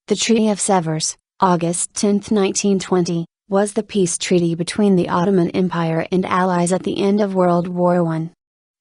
The Treaty of Sèvres, August 10, 1920, was the peace treaty between the Ottoman Empire and Allies at the end of World War I.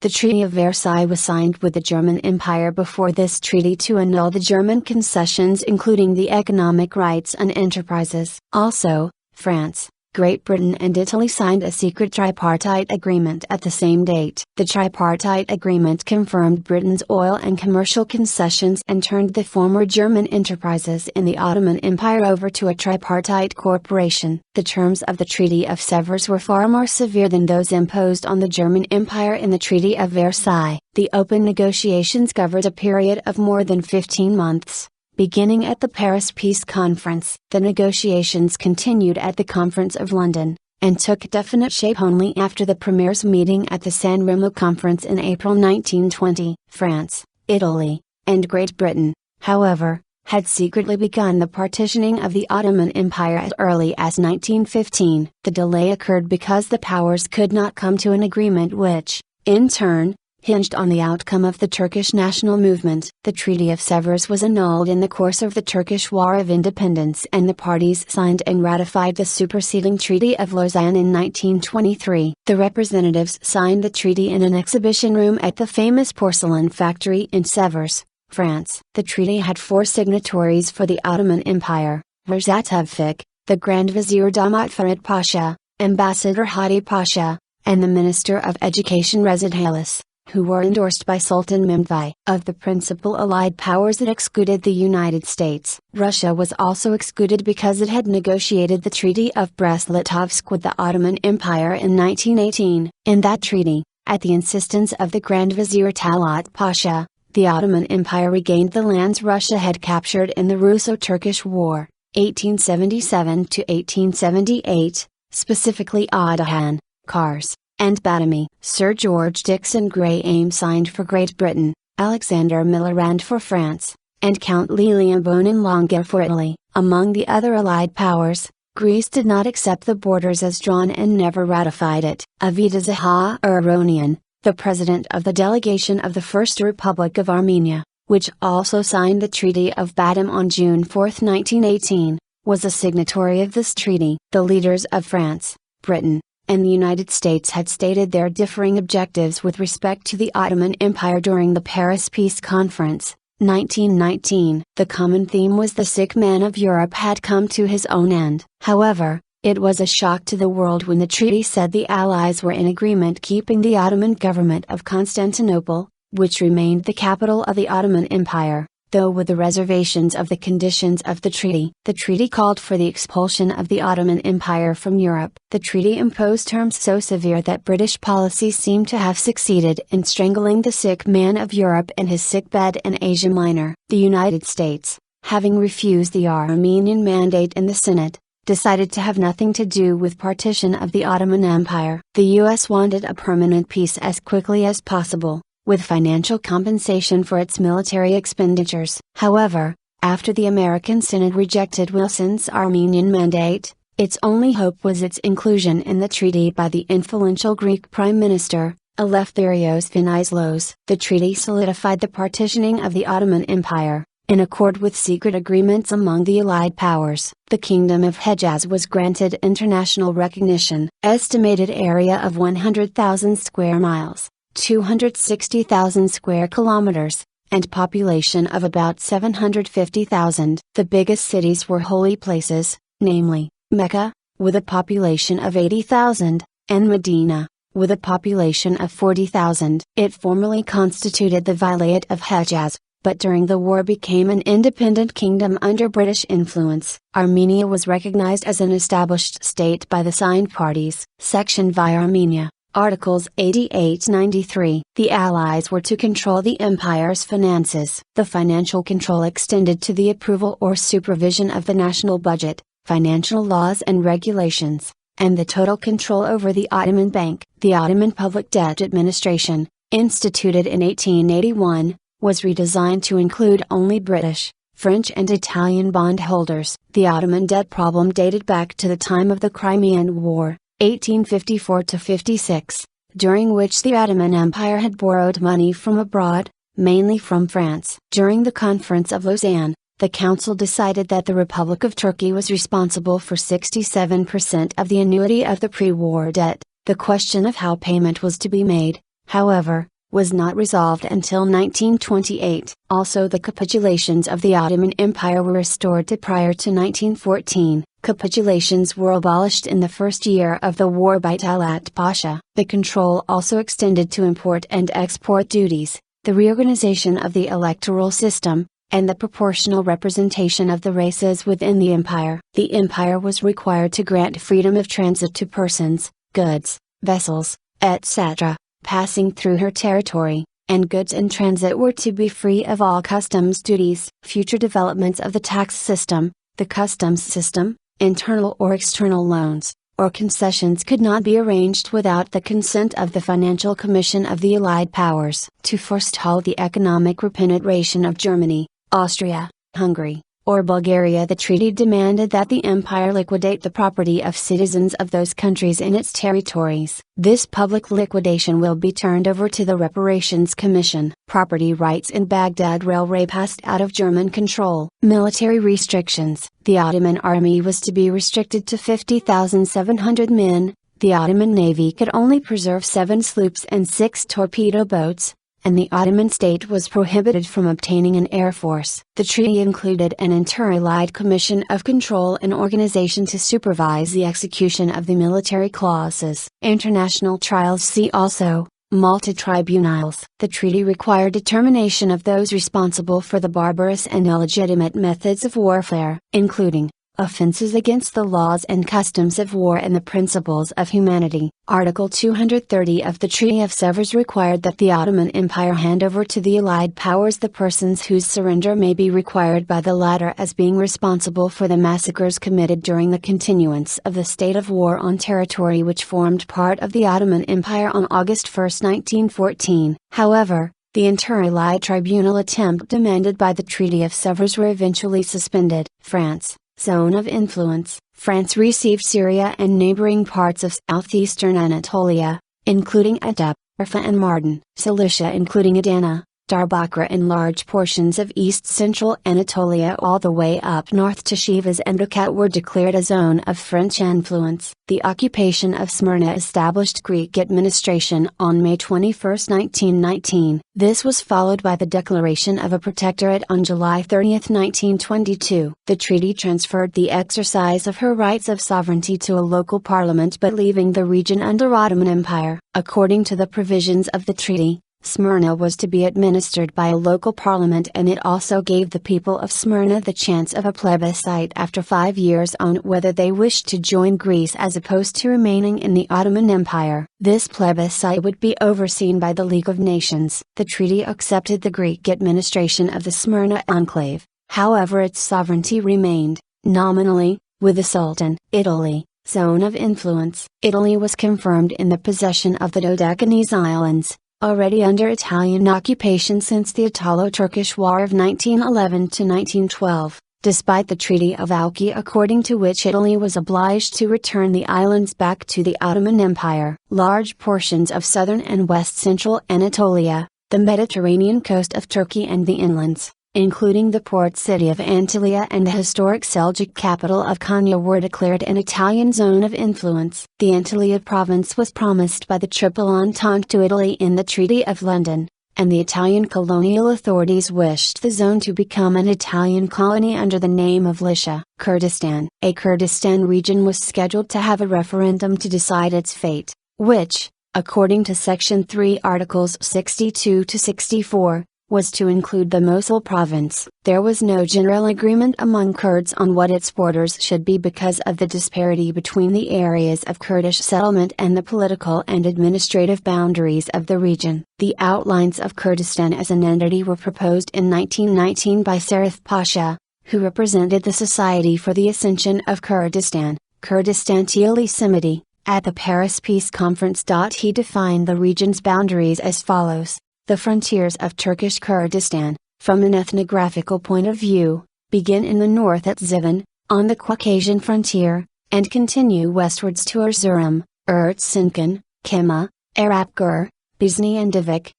The Treaty of Versailles was signed with the German Empire before this treaty to annul the German concessions, including the economic rights and enterprises. Also, France, Great Britain and Italy signed a secret Tripartite Agreement at the same date. The Tripartite Agreement confirmed Britain's oil and commercial concessions and turned the former German enterprises in the Ottoman Empire over to a tripartite corporation. The terms of the Treaty of Sèvres were far more severe than those imposed on the German Empire in the Treaty of Versailles. The open negotiations covered a period of more than 15 months. Beginning at the Paris Peace Conference, the negotiations continued at the Conference of London, and took definite shape only after the Premier's meeting at the San Remo Conference in April 1920. France, Italy, and Great Britain, however, had secretly begun the partitioning of the Ottoman Empire as early as 1915. The delay occurred because the powers could not come to an agreement which, in turn, hinged on the outcome of the Turkish national movement. The Treaty of Sèvres was annulled in the course of the Turkish War of Independence, and the parties signed and ratified the superseding Treaty of Lausanne in 1923. The representatives signed the treaty in an exhibition room at the famous porcelain factory in Sèvres, France. The treaty had 4 signatories for the Ottoman Empire: Ratified, the Grand Vizier Damat Farid Pasha, Ambassador Hadi Pasha, and the Minister of Education Rezid Halis, who were endorsed by Sultan Mehmed. Of the principal allied powers that excluded the United States, Russia was also excluded because it had negotiated the Treaty of Brest-Litovsk with the Ottoman Empire in 1918. In that treaty, at the insistence of the Grand Vizier Talat Pasha, the Ottoman Empire regained the lands Russia had captured in the Russo-Turkish War, 1877–1878, specifically Ardahan, Kars, and Batumi. Sir George Dixon Graham signed for Great Britain, Alexander Millerand for France, and Count Lilian Bonin Longa for Italy. Among the other allied powers, Greece did not accept the borders as drawn and never ratified it. Avida Zaha Aronian, the president of the delegation of the First Republic of Armenia, which also signed the Treaty of Batum on June 4, 1918, was a signatory of this treaty. The leaders of France, Britain, and the United States had stated their differing objectives with respect to the Ottoman Empire during the Paris Peace Conference, 1919. The common theme was the sick man of Europe had come to his own end. However, it was a shock to the world when the treaty said the Allies were in agreement keeping the Ottoman government of Constantinople, which remained the capital of the Ottoman Empire, though with the reservations of the conditions of the treaty. The treaty called for the expulsion of the Ottoman Empire from Europe. The treaty imposed terms so severe that British policy seemed to have succeeded in strangling the sick man of Europe in his sickbed in Asia Minor. The United States, having refused the Armenian Mandate in the Senate, decided to have nothing to do with partition of the Ottoman Empire. The U.S. wanted a permanent peace as quickly as possible, with financial compensation for its military expenditures. However, after the American Senate rejected Wilson's Armenian Mandate, its only hope was its inclusion in the treaty by the influential Greek Prime Minister, Eleftherios Venizelos. The treaty solidified the partitioning of the Ottoman Empire, in accord with secret agreements among the allied powers. The Kingdom of Hejaz was granted international recognition. Estimated area of 100,000 square miles. 260,000 square kilometers, and population of about 750,000. The biggest cities were holy places, namely, Mecca, with a population of 80,000, and Medina, with a population of 40,000. It formerly constituted the Vilayet of Hejaz, but during the war became an independent kingdom under British influence. Armenia was recognized as an established state by the signed parties. Section via Armenia. Articles 88–93. The Allies were to control the empire's finances. The financial control extended to the approval or supervision of the national budget, financial laws and regulations, and the total control over the Ottoman Bank. The Ottoman Public Debt Administration, instituted in 1881, was redesigned to include only British, French and Italian bondholders. The Ottoman debt problem dated back to the time of the Crimean War, 1854–56, during which the Ottoman Empire had borrowed money from abroad, mainly from France. During the Conference of Lausanne, the Council decided that the Republic of Turkey was responsible for 67% of the annuity of the pre-war debt. The question of how payment was to be made, however, was not resolved until 1928. Also, the capitulations of the Ottoman Empire were restored to prior to 1914. Capitulations were abolished in the first year of the war by Talat Pasha. The control also extended to import and export duties, the reorganization of the electoral system, and the proportional representation of the races within the empire. The empire was required to grant freedom of transit to persons, goods, vessels, etc., passing through her territory, and goods in transit were to be free of all customs duties. Future developments of the tax system, the customs system, internal or external loans, or concessions could not be arranged without the consent of the Financial Commission of the Allied Powers. To forestall the economic repenetration of Germany, Austria, Hungary, or Bulgaria, the treaty demanded that the empire liquidate the property of citizens of those countries in its territories. This public liquidation will be turned over to the Reparations Commission. Property rights in Baghdad Railway passed out of German control. Military restrictions. The Ottoman army was to be restricted to 50,700 men, the Ottoman navy could only preserve 7 sloops and 6 torpedo boats, and the Ottoman state was prohibited from obtaining an air force. The treaty included an inter-allied commission of control and organization to supervise the execution of the military clauses. International trials. See also, Malta tribunals. The treaty required determination of those responsible for the barbarous and illegitimate methods of warfare, including offenses against the laws and customs of war and the principles of humanity. Article 230 of the Treaty of Sèvres required that the Ottoman Empire hand over to the Allied powers the persons whose surrender may be required by the latter as being responsible for the massacres committed during the continuance of the state of war on territory which formed part of the Ottoman Empire on August 1, 1914. However, the inter-allied tribunal attempt demanded by the Treaty of Sèvres were eventually suspended. France. Zone of influence. France received Syria and neighboring parts of southeastern Anatolia, including Idlib, Urfa and Mardin. Cilicia including Adana, Diyarbakir and large portions of east-central Anatolia all the way up north to Sivas and Dukat were declared a zone of French influence. The occupation of Smyrna established Greek administration on May 21, 1919. This was followed by the declaration of a protectorate on July 30, 1922. The treaty transferred the exercise of her rights of sovereignty to a local parliament but leaving the region under Ottoman Empire. According to the provisions of the treaty, Smyrna was to be administered by a local parliament, and it also gave the people of Smyrna the chance of a plebiscite after 5 years on whether they wished to join Greece as opposed to remaining in the Ottoman Empire. This plebiscite would be overseen by the League of Nations. The treaty accepted the Greek administration of the Smyrna enclave, however its sovereignty remained, nominally, with the Sultan. Italy. Zone of influence. Italy was confirmed in the possession of the Dodecanese Islands, already under Italian occupation since the Italo-Turkish War of 1911 to 1912, despite the Treaty of Auki, according to which Italy was obliged to return the islands back to the Ottoman Empire. Large portions of southern and west-central Anatolia, the Mediterranean coast of Turkey and the inlands, including the port city of Antalya and the historic Seljuk capital of Konya, were declared an Italian zone of influence. The Antalya province was promised by the Triple Entente to Italy in the Treaty of London, and the Italian colonial authorities wished the zone to become an Italian colony under the name of Lycia. Kurdistan. A Kurdistan region was scheduled to have a referendum to decide its fate, which, according to Section 3 Articles 62 to 64, was to include the Mosul province. There was no general agreement among Kurds on what its borders should be because of the disparity between the areas of Kurdish settlement and the political and administrative boundaries of the region. The outlines of Kurdistan as an entity were proposed in 1919 by Sarif Pasha, who represented the Society for the Ascension of Kurdistan, Kurdistan Teali Simiti, at the Paris Peace Conference. He defined the region's boundaries as follows. The frontiers of Turkish Kurdistan, from an ethnographical point of view, begin in the north at Zivan, on the Caucasian frontier, and continue westwards to Erzurum, Erzincan, Kema, Arapgur, Bizni and Divik.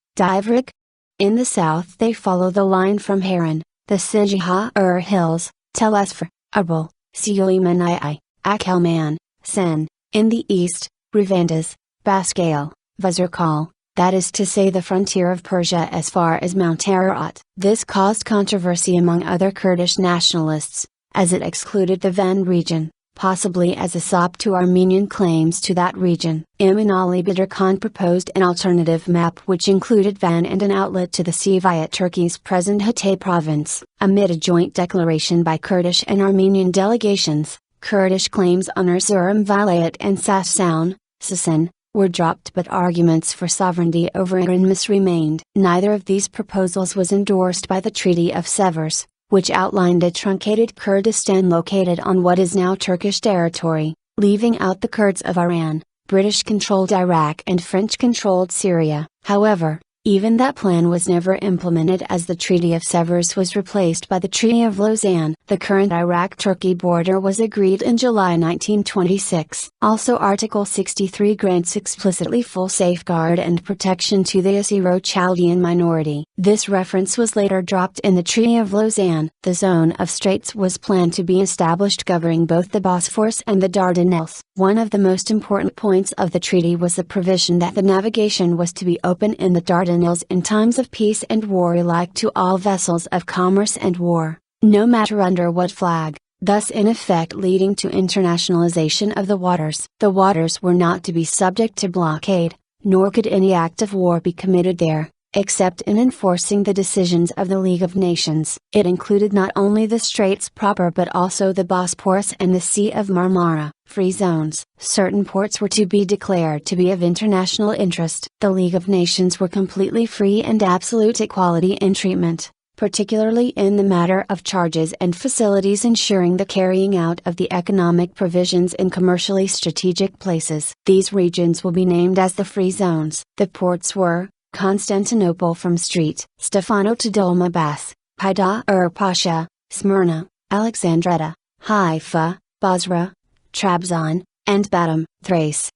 In the south they follow the line from Harran, the Sinjar Hills, Tel Esfar, Arbel, Suleimanai, Akelman, Sen, in the east, Ravandas, Baskale, Vazirkal, that is to say the frontier of Persia as far as Mount Ararat. This caused controversy among other Kurdish nationalists, as it excluded the Van region, possibly as a sop to Armenian claims to that region. Emin Ali Badr Khan proposed an alternative map which included Van and an outlet to the sea via Turkey's present Hatay province. Amid a joint declaration by Kurdish and Armenian delegations, Kurdish claims on Erzurum Vilayet and Sasan were dropped, but arguments for sovereignty over Iranmus remained. Neither of these proposals was endorsed by the Treaty of Sèvres, which outlined a truncated Kurdistan located on what is now Turkish territory, leaving out the Kurds of Iran, British-controlled Iraq and French-controlled Syria. However, even that plan was never implemented as the Treaty of Sèvres was replaced by the Treaty of Lausanne. The current Iraq-Turkey border was agreed in July 1926. Also Article 63 grants explicitly full safeguard and protection to the Assyro-Chaldean minority. This reference was later dropped in the Treaty of Lausanne. The zone of straits was planned to be established covering both the Bosphorus and the Dardanelles. One of the most important points of the treaty was the provision that the navigation was to be open in the Dardanelles in times of peace and war alike to all vessels of commerce and war, no matter under what flag, thus in effect leading to internationalization of the waters. The waters were not to be subject to blockade, nor could any act of war be committed there, except in enforcing the decisions of the League of Nations. It included not only the straits proper but also the Bosporus and the Sea of Marmara. Free zones. Certain ports were to be declared to be of international interest. The League of Nations were completely free and absolute equality in treatment, particularly in the matter of charges and facilities ensuring the carrying out of the economic provisions in commercially strategic places. These regions will be named as the free zones. The ports were Constantinople from Street, Stefano to Dolmabas, Haida Pasha, Smyrna, Alexandretta, Haifa, Basra, Trabzon, and Batum, Thrace,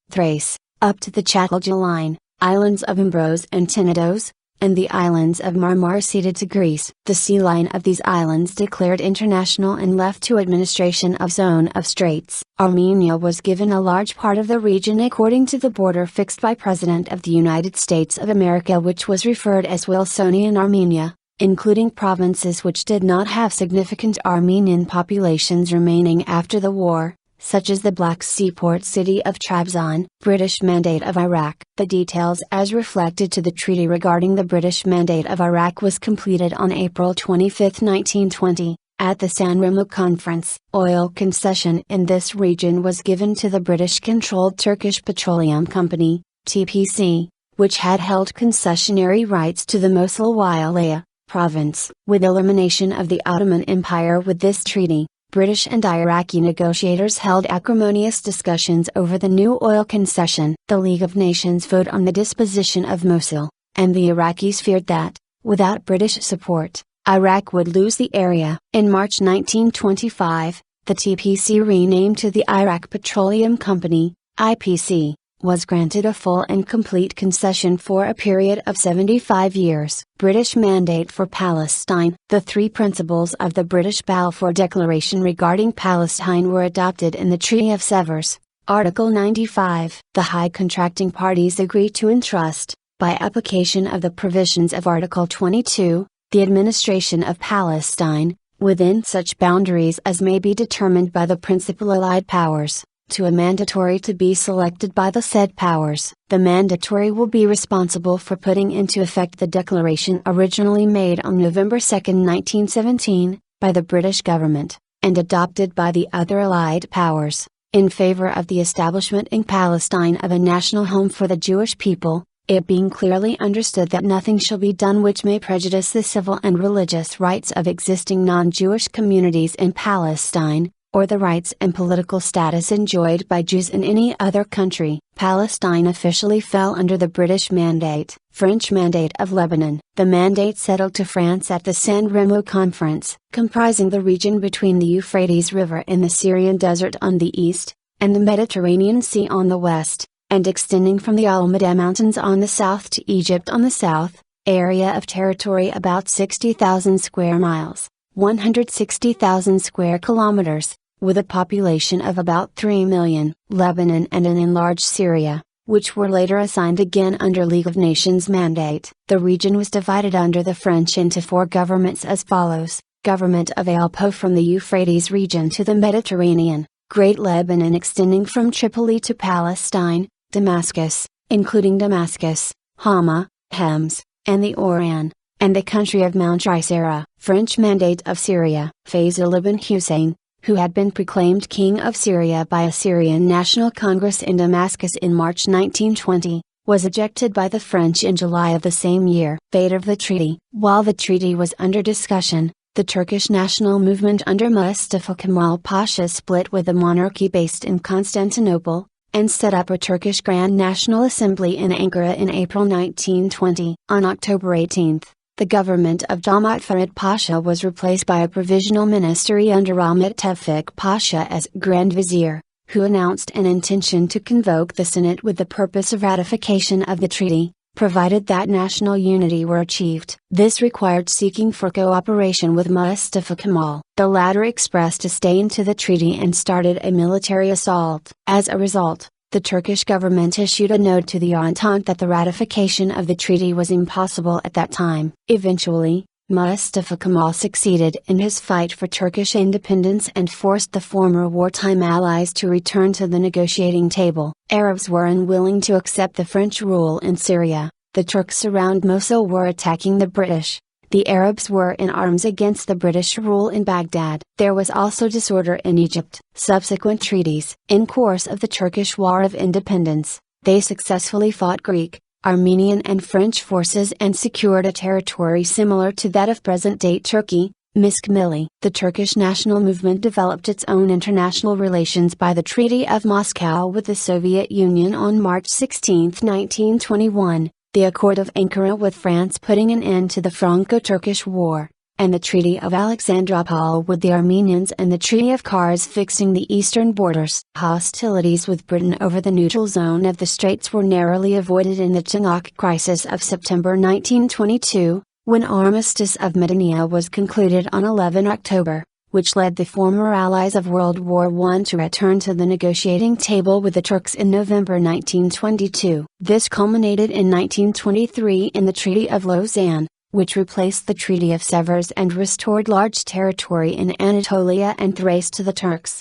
up to the Chatylja line, islands of Imbros and Tenedos, and the islands of Marmara ceded to Greece. The sea line of these islands declared international and left to administration of Zone of Straits. Armenia was given a large part of the region according to the border fixed by President of the United States of America, which was referred as Wilsonian Armenia, including provinces which did not have significant Armenian populations remaining after the war, such as the Black Sea port city of Trabzon. British Mandate of Iraq. The details as reflected to the treaty regarding the British Mandate of Iraq was completed on April 25, 1920, at the San Remo Conference. Oil concession in this region was given to the British-controlled Turkish Petroleum Company, TPC, which had held concessionary rights to the Mosul Wilayah province. With elimination of the Ottoman Empire with this treaty, British and Iraqi negotiators held acrimonious discussions over the new oil concession. The League of Nations voted on the disposition of Mosul, and the Iraqis feared that, without British support, Iraq would lose the area. In March 1925, the TPC, renamed to the Iraq Petroleum Company, IPC, was granted a full and complete concession for a period of 75 years. British Mandate for Palestine. The three principles of the British Balfour Declaration regarding Palestine were adopted in the Treaty of Sèvres, Article 95. The high contracting parties agree to entrust, by application of the provisions of Article 22, the administration of Palestine, within such boundaries as may be determined by the principal Allied powers, to a mandatory to be selected by the said powers. The mandatory will be responsible for putting into effect the declaration originally made on November 2, 1917, by the British government, and adopted by the other Allied powers, in favor of the establishment in Palestine of a national home for the Jewish people, it being clearly understood that nothing shall be done which may prejudice the civil and religious rights of existing non-Jewish communities in Palestine, or the rights and political status enjoyed by Jews in any other country. Palestine officially fell under the British Mandate. French Mandate of Lebanon. The mandate settled to France at the San Remo Conference, comprising the region between the Euphrates River in the Syrian desert on the east, and the Mediterranean Sea on the west, and extending from the Almada Mountains on the south to Egypt on the south, area of territory about 60,000 square miles. 160,000 square kilometers, with a population of about 3 million. Lebanon and an enlarged Syria, which were later assigned again under League of Nations mandate. The region was divided under the French into 4 governments as follows: Government of Aleppo from the Euphrates region to the Mediterranean, Great Lebanon extending from Tripoli to Palestine, Damascus, including Damascus, Hama, Hems, and the Oran, and the country of Mount Isera. French Mandate of Syria. Faisal ibn Hussein, who had been proclaimed King of Syria by a Syrian National Congress in Damascus in March 1920, was ejected by the French in July of the same year. Fate of the treaty. While the treaty was under discussion, the Turkish national movement under Mustafa Kemal Pasha split with the monarchy based in Constantinople, and set up a Turkish Grand National Assembly in Ankara in April 1920. On October 18, the government of Damat Farid Pasha was replaced by a provisional ministry under Ahmet Tevfik Pasha as Grand Vizier, who announced an intention to convoke the Senate with the purpose of ratification of the treaty, provided that national unity were achieved. This required seeking for cooperation with Mustafa Kemal. The latter expressed disdain to the treaty and started a military assault. As a result, the Turkish government issued a note to the Entente that the ratification of the treaty was impossible at that time. Eventually, Mustafa Kemal succeeded in his fight for Turkish independence and forced the former wartime allies to return to the negotiating table. Arabs were unwilling to accept the French rule in Syria. The Turks around Mosul were attacking the British. The Arabs were in arms against the British rule in Baghdad. There was also disorder in Egypt. Subsequent treaties. In course of the Turkish War of Independence, they successfully fought Greek, Armenian and French forces and secured a territory similar to that of present-day Turkey, Miskmili. The Turkish national movement developed its own international relations by the Treaty of Moscow with the Soviet Union on March 16, 1921. The Accord of Ankara with France putting an end to the Franco-Turkish War, and the Treaty of Alexandropol with the Armenians and the Treaty of Kars fixing the eastern borders. Hostilities with Britain over the neutral zone of the Straits were narrowly avoided in the Tanakh crisis of September 1922, when Armistice of Medina was concluded on 11 October. Which led the former allies of World War I to return to the negotiating table with the Turks in November 1922. This culminated in 1923 in the Treaty of Lausanne, which replaced the Treaty of Sèvres and restored large territory in Anatolia and Thrace to the Turks.